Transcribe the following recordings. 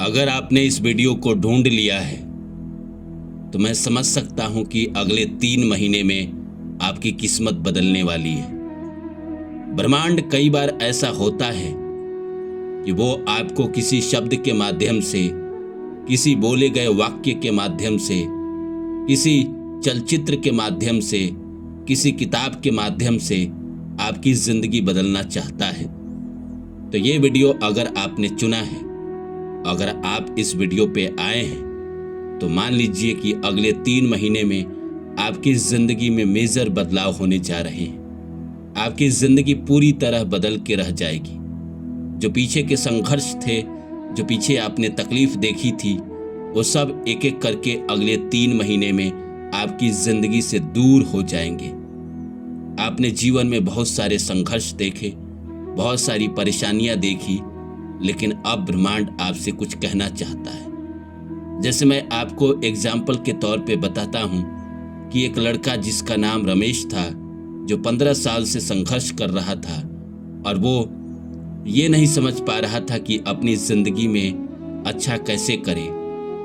अगर आपने इस वीडियो को ढूंढ लिया है तो मैं समझ सकता हूं कि अगले 3 महीने में आपकी किस्मत बदलने वाली है। ब्रह्मांड कई बार ऐसा होता है कि वो आपको किसी शब्द के माध्यम से, किसी बोले गए वाक्य के माध्यम से, किसी चलचित्र के माध्यम से, किसी किताब के माध्यम से आपकी जिंदगी बदलना चाहता है। तो ये वीडियो अगर आपने चुना है, अगर आप इस वीडियो पे आए हैं, तो मान लीजिए कि अगले 3 महीने में आपकी जिंदगी में मेजर बदलाव होने जा रहे हैं। आपकी जिंदगी पूरी तरह बदल के रह जाएगी। जो पीछे के संघर्ष थे, जो पीछे आपने तकलीफ देखी थी, वो सब एक एक करके अगले 3 महीने में आपकी जिंदगी से दूर हो जाएंगे। आपने जीवन में बहुत सारे संघर्ष देखे, बहुत सारी परेशानियां देखी, लेकिन अब ब्रह्मांड आपसे कुछ कहना चाहता है। जैसे मैं आपको एग्जाम्पल के तौर पे बताता हूं कि एक लड़का जिसका नाम रमेश था, जो 15 साल से संघर्ष कर रहा था और वो ये नहीं समझ पा रहा था कि अपनी जिंदगी में अच्छा कैसे करे।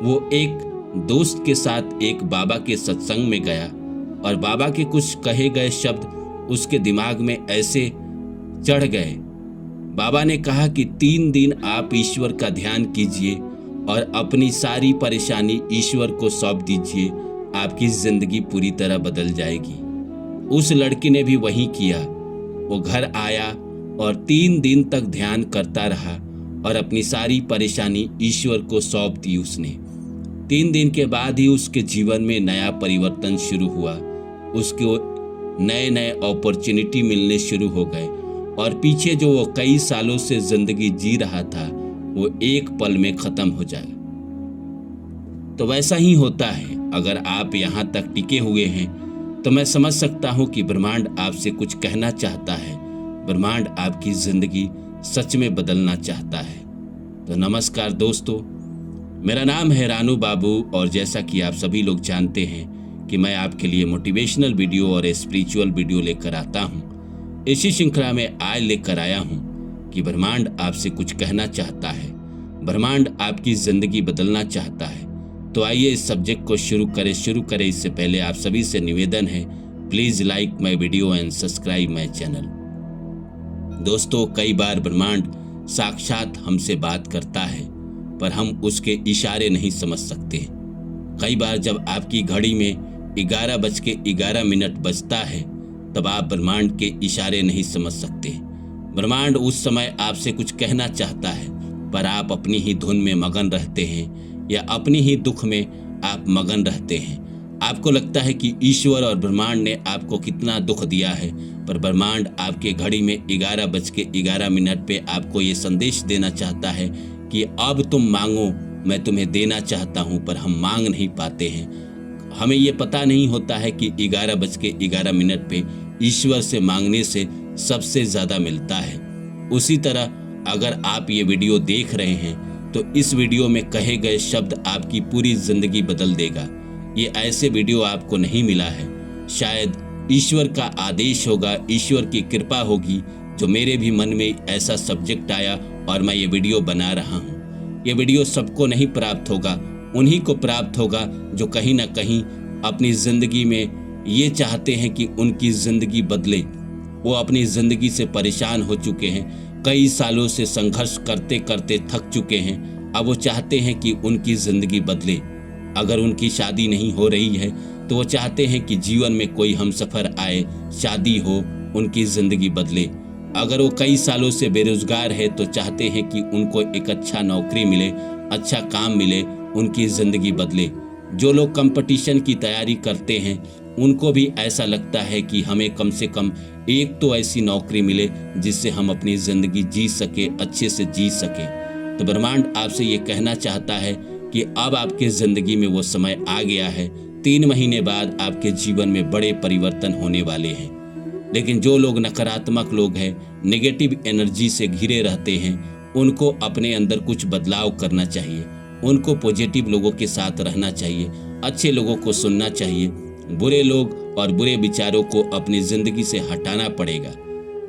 वो एक दोस्त के साथ एक बाबा के सत्संग में गया और बाबा के कुछ कहे गए शब्द उसके दिमाग में ऐसे चढ़ गए। बाबा ने कहा कि 3 दिन आप ईश्वर का ध्यान कीजिए और अपनी सारी परेशानी ईश्वर को सौंप दीजिए, आपकी जिंदगी पूरी तरह बदल जाएगी। उस लड़के ने भी वही किया। वो घर आया और 3 दिन तक ध्यान करता रहा और अपनी सारी परेशानी ईश्वर को सौंप दी उसने। 3 दिन के बाद ही उसके जीवन में नया परिवर्तन शुरू हुआ। उसको नए नए अपॉर्चुनिटी मिलने शुरू हो गए और पीछे जो वो कई सालों से जिंदगी जी रहा था, वो एक पल में खत्म हो जाए। तो वैसा ही होता है। अगर आप यहाँ तक टिके हुए हैं तो मैं समझ सकता हूँ कि ब्रह्मांड आपसे कुछ कहना चाहता है। ब्रह्मांड आपकी जिंदगी सच में बदलना चाहता है। तो नमस्कार दोस्तों, मेरा नाम है रानू बाबू और जैसा कि आप सभी लोग जानते हैं कि मैं आपके लिए मोटिवेशनल वीडियो और स्पिरिचुअल वीडियो लेकर आता हूँ। इसी श्रृंखला में आज लेकर आया हूँ कि ब्रह्मांड आपसे कुछ कहना चाहता है। ब्रह्मांड आपकी जिंदगी बदलना चाहता है। तो आइए इस सब्जेक्ट को शुरू करें। इससे पहले आप सभी से निवेदन है, please like my video and subscribe my channel. दोस्तों, कई बार ब्रह्मांड साक्षात हमसे बात करता है पर हम उसके इशारे नहीं समझ सकते। कई बार जब आपकी घड़ी में 11:11 बजता है तब आप ब्रह्मांड के इशारे नहीं समझ सकते। ब्रह्मांड उस समय आपसे कुछ कहना चाहता है पर आप अपनी ही धुन में मगन रहते हैं या अपनी ही दुख में आप मगन रहते हैं। आपको लगता है कि ईश्वर और ब्रह्मांड ने आपको कितना दुख दिया है, पर ब्रह्मांड आपके घड़ी में 11:11 पे आपको ये संदेश देना चाहता है कि अब तुम मांगो, मैं तुम्हें देना चाहता हूँ, पर हम मांग नहीं पाते हैं। हमें ये पता नहीं होता है कि 11:11 पे ईश्वर से मांगने से सबसे ज़्यादा मिलता है। उसी तरह अगर आप ये वीडियो देख रहे हैं तो इस वीडियो में कहे गए शब्द आपकी पूरी ज़िंदगी बदल देगा। ये ऐसे वीडियो आपको नहीं मिला है। शायद ईश्वर का आदेश होगा, ईश्वर की कृपा होगी, जो मेरे भी मन में ऐसा सब्जेक्ट आया और मैं ये वीडियो बना रहा हूँ। ये वीडियो सबको नहीं प्राप्त होगा, उन्हीं को प्राप्त होगा जो कहीं ना कहीं अपनी ज़िंदगी में ये चाहते हैं कि उनकी ज़िंदगी बदले। वो अपनी ज़िंदगी से परेशान हो चुके हैं, कई सालों से संघर्ष करते करते थक चुके हैं। अब वो चाहते हैं कि उनकी ज़िंदगी बदले। अगर उनकी शादी नहीं हो रही है तो वो चाहते हैं कि जीवन में कोई हमसफ़र आए, शादी हो, उनकी ज़िंदगी बदले। अगर वो कई सालों से बेरोज़गार है तो चाहते हैं कि उनको एक अच्छा नौकरी मिले, अच्छा काम मिले, उनकी ज़िंदगी बदले। जो लोग कंपटीशन की तैयारी करते हैं उनको भी ऐसा लगता है कि हमें कम से कम एक तो ऐसी नौकरी मिले जिससे हम अपनी ज़िंदगी जी सके, अच्छे से जी सके। तो ब्रह्मांड आपसे ये कहना चाहता है कि अब आपके ज़िंदगी में वो समय आ गया है। 3 महीने बाद आपके जीवन में बड़े परिवर्तन होने वाले हैं। लेकिन जो लोग नकारात्मक लोग हैं, नेगेटिव एनर्जी से घिरे रहते हैं, उनको अपने अंदर कुछ बदलाव करना चाहिए। उनको पॉजिटिव लोगों के साथ रहना चाहिए, अच्छे लोगों को सुनना चाहिए। बुरे लोग और बुरे विचारों को अपनी ज़िंदगी से हटाना पड़ेगा।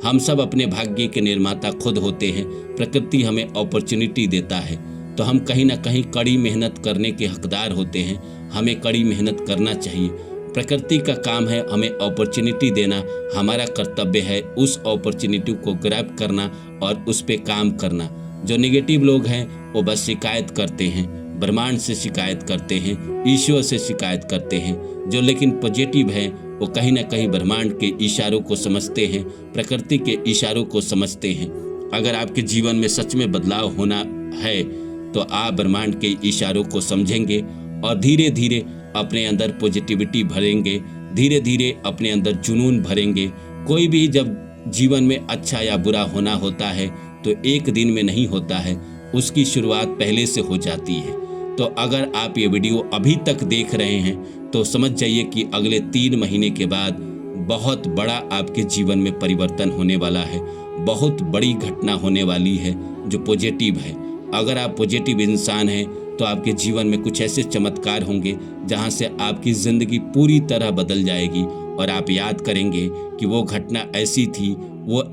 हम सब अपने भाग्य के निर्माता खुद होते हैं। प्रकृति हमें अपॉर्चुनिटी देता है तो हम कहीं ना कहीं कड़ी मेहनत करने के हकदार होते हैं। हमें कड़ी मेहनत करना चाहिए। प्रकृति का काम है हमें अपॉर्चुनिटी देना, हमारा कर्तव्य है उस अपॉर्चुनिटी को ग्रैब करना और उस पे काम करना। जो नेगेटिव लोग हैं वो बस शिकायत करते हैं, ब्रह्मांड से शिकायत करते हैं, ईश्वर से शिकायत करते हैं। जो लेकिन पॉजिटिव है वो कहीं ना कहीं ब्रह्मांड के इशारों को समझते हैं, प्रकृति के इशारों को समझते हैं। अगर आपके जीवन में सच में बदलाव होना है तो आप ब्रह्मांड के इशारों को समझेंगे और धीरे धीरे अपने अंदर पॉजिटिविटी भरेंगे, धीरे धीरे अपने अंदर जुनून भरेंगे। कोई भी जब जीवन में अच्छा या बुरा होना होता है तो एक दिन में नहीं होता है, उसकी शुरुआत पहले से हो जाती है। तो अगर आप ये वीडियो अभी तक देख रहे हैं तो समझ जाइए कि अगले 3 महीने के बाद बहुत बड़ा आपके जीवन में परिवर्तन होने वाला है, बहुत बड़ी घटना होने वाली है जो पॉजिटिव है। अगर आप पॉजिटिव इंसान हैं तो आपके जीवन में कुछ ऐसे चमत्कार होंगे जहां से आपकी ज़िंदगी पूरी तरह बदल जाएगी और आप याद करेंगे कि वो घटना ऐसी थी, वो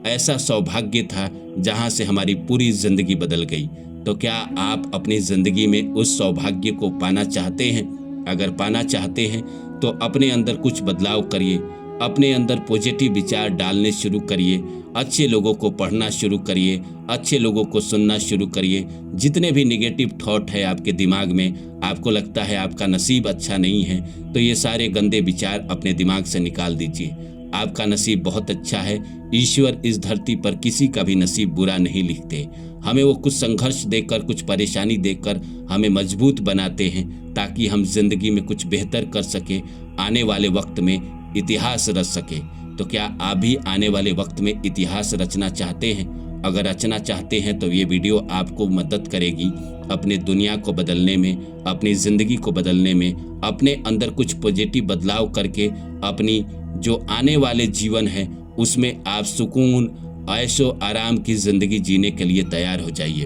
ऐसा सौभाग्य था जहां से हमारी पूरी ज़िंदगी बदल गई। तो क्या आप अपनी ज़िंदगी में उस सौभाग्य को पाना चाहते हैं? अगर पाना चाहते हैं तो अपने अंदर कुछ बदलाव करिए, अपने अंदर पॉजिटिव विचार डालने शुरू करिए, अच्छे लोगों को पढ़ना शुरू करिए, अच्छे लोगों को सुनना शुरू करिए। जितने भी निगेटिव थॉट है आपके दिमाग में, आपको लगता है आपका नसीब अच्छा नहीं है, तो ये सारे गंदे विचार अपने दिमाग से निकाल दीजिए। आपका नसीब बहुत अच्छा है। ईश्वर इस धरती पर किसी का भी नसीब बुरा नहीं लिखते। हमें वो कुछ संघर्ष देकर, कुछ परेशानी देकर हमें मजबूत बनाते हैं ताकि हम जिंदगी में कुछ बेहतर कर सके, आने वाले वक्त में इतिहास रच सके। तो क्या आप भी आने वाले वक्त में इतिहास रचना चाहते हैं? अगर रचना चाहते हैं तो ये वीडियो आपको मदद करेगी अपने दुनिया को बदलने में, अपनी ज़िंदगी को बदलने में, अपने अंदर कुछ पॉजिटिव बदलाव करके अपनी जो आने वाले जीवन है उसमें आप सुकून, ऐशो आराम की ज़िंदगी जीने के लिए तैयार हो जाइए।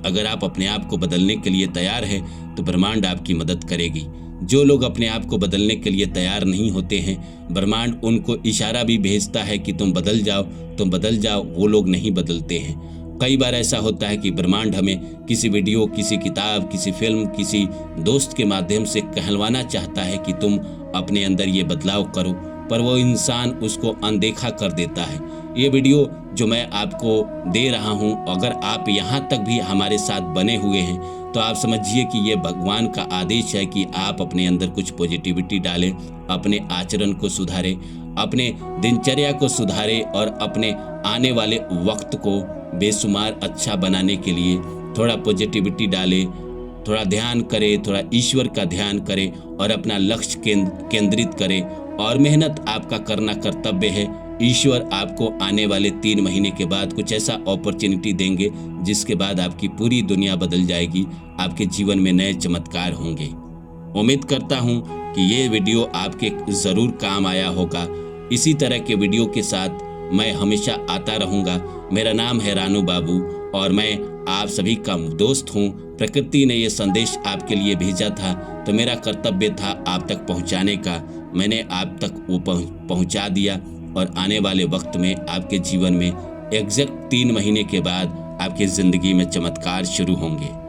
अगर आप अपने आप को बदलने के लिए तैयार हैं तो ब्रह्मांड आपकी मदद करेगी। जो लोग अपने आप को बदलने के लिए तैयार नहीं होते हैं, ब्रह्मांड उनको इशारा भी भेजता है कि तुम बदल जाओ, वो लोग नहीं बदलते हैं। कई बार ऐसा होता है कि ब्रह्मांड हमें किसी वीडियो, किसी किताब, किसी फिल्म, किसी दोस्त के माध्यम से कहलवाना चाहता है कि तुम अपने अंदर ये बदलाव करो, पर वो इंसान उसको अनदेखा कर देता है। ये वीडियो जो मैं आपको दे रहा हूँ, अगर आप यहाँ तक भी हमारे साथ बने हुए हैं तो आप समझिए कि ये भगवान का आदेश है कि आप अपने अंदर कुछ पॉजिटिविटी डालें, अपने आचरण को सुधारें, अपने दिनचर्या को सुधारें और अपने आने वाले वक्त को बेशुमार अच्छा बनाने के लिए थोड़ा पॉजिटिविटी डालें, थोड़ा ध्यान करें, थोड़ा ईश्वर का ध्यान करें और अपना लक्ष्य केंद्रित करें। और मेहनत आपका करना कर्तव्य है। ईश्वर आपको आने वाले 3 महीने के बाद कुछ ऐसा अपॉर्चुनिटी देंगे जिसके बाद आपकी पूरी दुनिया बदल जाएगी, आपके जीवन में नए चमत्कार होंगे। उम्मीद करता हूँ कि ये वीडियो आपके ज़रूर काम आया होगा। इसी तरह के वीडियो के साथ मैं हमेशा आता रहूँगा। मेरा नाम है रानू बाबू और मैं आप सभी का दोस्त हूँ। प्रकृति ने ये संदेश आपके लिए भेजा था तो मेरा कर्तव्य था आप तक पहुँचाने का। मैंने आप तक वो पहुँचा दिया और आने वाले वक्त में आपके जीवन में एग्जैक्ट 3 महीने के बाद आपकी ज़िंदगी में चमत्कार शुरू होंगे।